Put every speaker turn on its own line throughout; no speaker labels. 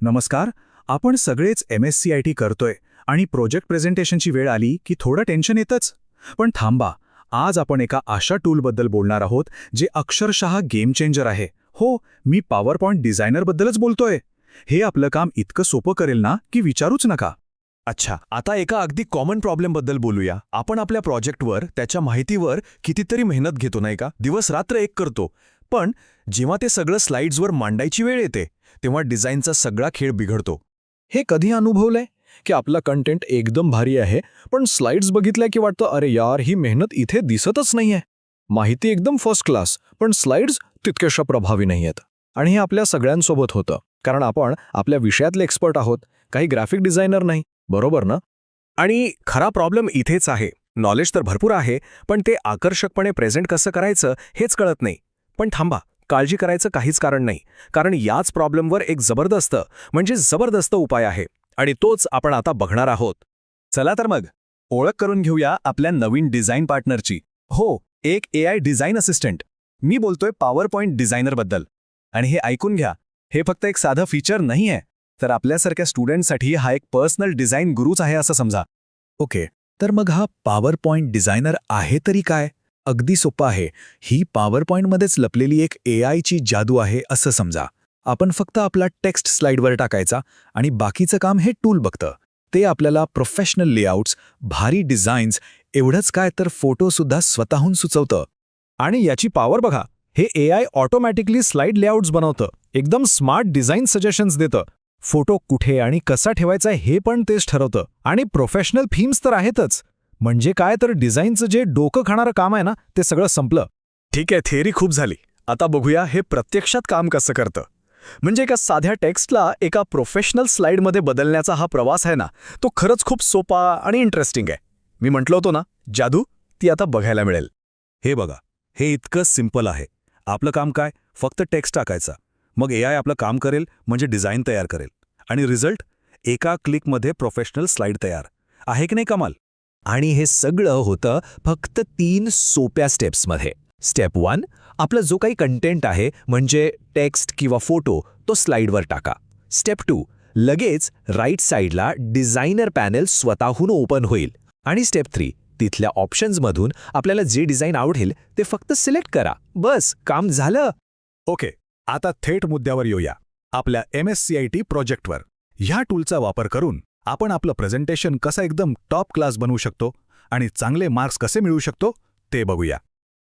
नमस्कार. आपण सगळेच MSCIT करतोय आणि प्रोजेक्ट प्रेझेंटेशनची वेळ आली की थोडं टेन्शन येतच. पण थांबा, आज आपण एका अशा टूलबद्दल बोलणार आहोत जे अक्षरशः गेम चेंजर आहे. हो, मी पॉवर पॉइंट डिझायनरबद्दलच बोलतोय. हे आपलं काम इतकं सोपं करेल ना की विचारूच नका.
अच्छा, आता एका अगदी कॉमन प्रॉब्लेमबद्दल बोलूया. आपण आपल्या प्रोजेक्टवर, त्याच्या माहितीवर कितीतरी मेहनत घेतो नाही का, दिवस रात्र एक करतो. पण जेव्हा ते सगळं स्लाइड्सवर मांडायची वेळ येते तेव्हा डिझाईनचा सगळा खेळ बिघडतो.
हे कधी अनुभवलंय की आपलं कंटेंट एकदम भारी आहे, पण स्लाइड्स बघितल्या की वाटतं अरे यार, ही मेहनत इथे दिसतच नाहीये. माहिती एकदम फर्स्ट क्लास, पण स्लाइड्स तितक्याशा प्रभावी नाहीयेत. आणि हे आपल्या सगळ्यांसोबत होतं, कारण आपण आपल्या विषयातले एक्सपर्ट आहोत, काही ग्राफिक डिझायनर नाही. बरोबर ना?
आणि खरा प्रॉब्लेम इथेच आहे. नॉलेज तर भरपूर आहे, पण ते आकर्षकपणे प्रेझेंट कसं करायचं हेच कळत नाही. पण थांबा, काळजी करायचं काहीच कारण नाही, कारण याच प्रॉब्लेमवर एक जबरदस्त उपाय आहे, आणि तोच आपण आता बघणार आहोत. चला तर मग ओळख करून घेऊया आपल्या नवीन डिझाईन पार्टनरची. हो, एक AI डिझाईन असिस्टंट. मी बोलतोय पॉवर पॉइंट डिझायनरबद्दल. आणि हे ऐकून घ्या, हे फक्त एक साधं फीचर नाही आहे, तर आपल्यासारख्या स्टुडंटसाठी हा एक पर्सनल डिझाईन गुरुच आहे असं समजा.
ओके, तर मग हा पॉवर पॉइंट डिझायनर आहे तरी काय? अगदी सोपं आहे. ही पॉवर पॉइंटमध्येच लपलेली एक AIची जादू आहे असं समजा. आपण फक्त आपला टेक्स्ट स्लाइडवर टाकायचा आणि बाकीचं काम हे टूल बघतं. ते आपल्याला प्रोफेशनल लेआउट्स, भारी डिझाईन्स, एवढंच काय तर फोटोसुद्धा स्वतःहून सुचवतं.
आणि याची पॉवर बघा, हे AI ऑटोमॅटिकली स्लाइड लेआउट्स बनवतं, एकदम स्मार्ट डिझाईन सजेशन्स देतं. फोटो कुठे आणि कसा ठेवायचा हे पण तेच ठरवतं. आणि प्रोफेशनल थीम्स तर आहेतच. म्हणजे काय तर डिझाईनचं जे डोकं खाणारं काम आहे ना, ते सगळं संपलं.
ठीक आहे, थिअरी खूप झाली. आता बघूया हे प्रत्यक्षात काम कसं करतं. म्हणजे एका साध्या टेक्स्टला एका प्रोफेशनल स्लाइडमध्ये बदलण्याचा हा प्रवास आहे ना, तो खरंच खूप सोपा आणि इंटरेस्टिंग आहे. मी म्हटलं होतो ना, जादू ती आता बघायला मिळेल.
हे बघा, हे इतकं सिंपल आहे. आपलं काम काय, फक्त टेक्स्ट टाकायचा. मग AI आपलं काम करेल, म्हणजे डिझाईन तयार करेल. आणि रिझल्ट एका क्लिकमध्ये प्रोफेशनल स्लाइड तयार. आहे की नाही कमाल?
आणि हे सगळं होतं फक्त 3 सोप्या स्टेप्समध्ये. स्टेप 1, आपलं जो काही कंटेंट आहे म्हणजे टेक्स्ट किंवा फोटो तो स्लाइडवर टाका. स्टेप 2, लगेच राईट साईडला डिझायनर पॅनेल स्वतःहून ओपन होईल. आणि स्टेप 3, तिथल्या ऑप्शन्समधून आपल्याला जे डिझाईन आवडेल ते फक्त सिलेक्ट करा. बस, काम झालं.
ओके, आता थेट मुद्द्यावर येऊया. आपल्या MSCIT प्रोजेक्टवर ह्या टूलचा वापर करून आपण आपलं प्रेझेंटेशन कसं एकदम टॉप क्लास बनवू शकतो आणि चांगले मार्क्स कसे मिळवू शकतो ते बघूया.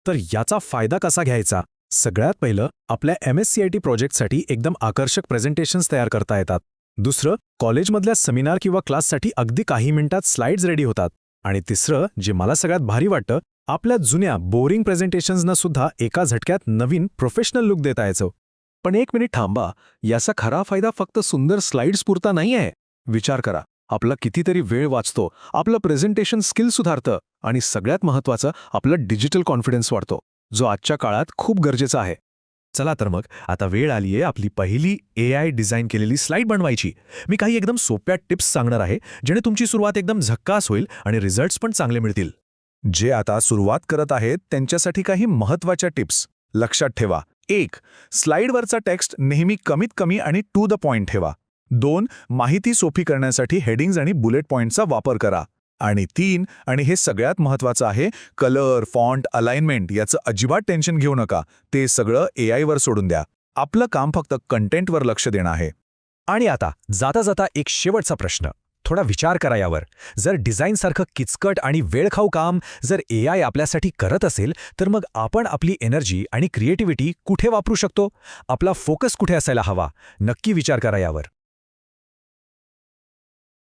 तर याचा फायदा कसा घ्यायचा? सगळ्यात पहिलं, आपल्या MSCIT प्रोजेक्टसाठी एकदम आकर्षक प्रेझेंटेशन्स तयार करता येतात. दुसरं, कॉलेजमधल्या सेमिनार किंवा क्लाससाठी अगदी काही मिनिटात स्लाइड्स रेडी होतात. आणि तिसरं, जे मला सगळ्यात भारी वाटतं, आपल्या जुन्या बोरिंग प्रेझेंटेशन्सना सुद्धा एका झटक्यात नवीन प्रोफेशनल लुक देता यायचं. पण एक मिनिट थांबा, याचा खरा फायदा फक्त सुंदर स्लाइड्स पुरता नाही आहे. विचार करा, आपला कितीतरी वेळ वाचतो, आपलं प्रेझेंटेशन स्किल सुधारतं आणि सगळ्यात महत्त्वाचं, आपलं डिजिटल कॉन्फिडन्स वाढतो, जो आजच्या काळात खूप गरजेचा आहे. चला तर मग, आता वेळ आली आहे आपली पहिली AI डिझाईन केलेली स्लाइड बनवायची. मी काही एकदम सोप्या टिप्स सांगणार आहे, जेणे तुमची सुरुवात एकदम झक्कास होईल आणि रिझल्ट्स पण चांगले मिळतील.
जे आता सुरुवात करत आहेत त्यांच्यासाठी काही महत्त्वाच्या टिप्स लक्षात ठेवा. 1. स्लाइडवरचा टेक्स्ट नेहमी कमीत कमी आणि टू द पॉइंट ठेवा. 2. माहिती सोपी करण्यासाठी हेडिंग्ज आणि बुलेट पॉइंटचा वापर करा. आणि 3, आणि हे सगळ्यात महत्त्वाचं आहे, कलर, फॉन्ट, अलाइनमेंट याचं अजिबात टेन्शन घेऊ नका. ते सगळं AIवर सोडून द्या. आपलं काम फक्त कंटेंटवर लक्ष देणं आहे.
आणि आता जाता जाता एक शेवटचा प्रश्न. थोडा विचार करा यावर. जर डिझाईनसारखं किचकट आणि वेळखाऊ काम जर AI आपल्यासाठी करत असेल, तर मग आपण आपली एनर्जी आणि क्रिएटिव्हिटी कुठे वापरू शकतो? आपला फोकस कुठे असायला हवा? नक्की विचार करा यावर.